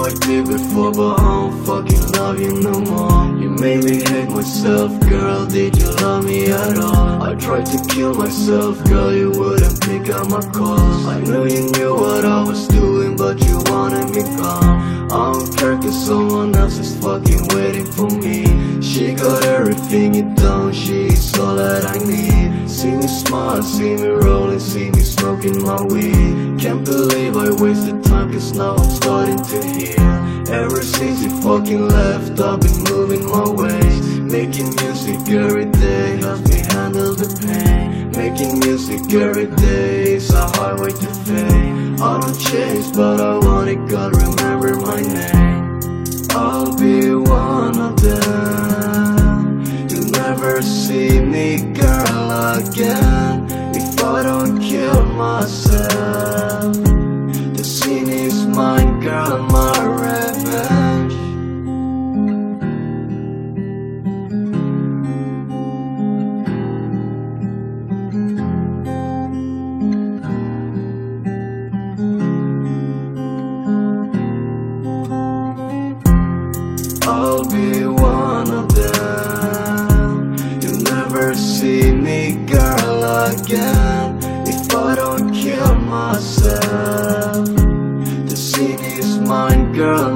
I did before, but I don't fucking love you no more. You made me hate myself, girl, did you love me at all? I tried to kill myself, girl, you wouldn't pick up my calls. I knew you knew what I was doing, but you wanted me gone. I don't care cause someone else is fucking waiting for me. She got everything you don't, she's all that I need. See me smile, see me rolling, see me smoking my weed. Can't believe I wasted time cause now I'm starting to heal. Ever since you fucking left, I've been moving my ways. Making music every day helps me handle the pain. Making music every day is a highway to fame. I don't chase but I want it, God remember my name. I'll be one of them. You'll never see me, girl, again if I don't kill myself. The scene is mine, girl, my revenge. I'll be one of them. You'll never see me, girl, again if I don't kill myself. The scene is mine, girl,